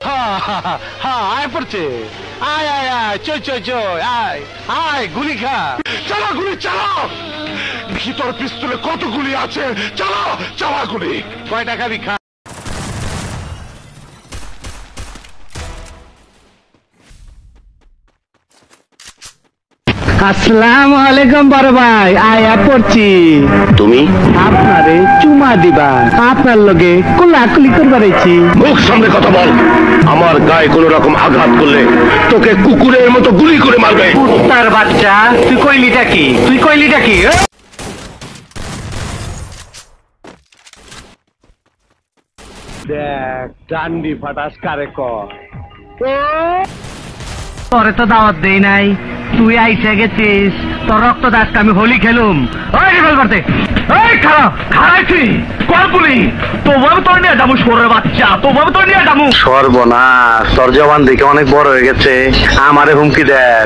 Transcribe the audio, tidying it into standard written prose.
আয় পড়ছে, আয় আয় আয়, চয় চয় চয়, আয় আয়, গুলি খা, চালা গুলি চালাও। দেখি তোর পিস্তলে কত গুলি আছে, চালাও চালা গুলি। কয় টাকা খা। আসসালামু আলাইকুম বড় ভাই, আয়া পড়ছি। তুমি আপনারে চুমা দিবা, আপনার লগে কোলাকুলি করবার আইছি। মুখ সামনে কথা বল। আমার গায়ে কোন রকম আঘাত করলে তোকে কুকুরের মতো গুলি করে মারবে। তার বাচ্চা, তুই কইলিটা কি, তুই কইলিটা কি? দেখ ডান্ডি ফাটাস কারে কর। তোরে তো দাওয়াত দেই নাই, তুই আইসা গেছিস, তোর রক্ত দাসকে আমি হোলি খেলুম। ওই রিভলভার দে, এই খারাপ খারাইছি কর গুলি। তোমার তোর নিয়ে যাবো সরের বাচ্চা, তোমার তোর নিয়ে যাবো। সর্বনাশ, তোর জবান দেখে অনেক বড় হয়ে গেছে, আমারে হুমকি দেশ।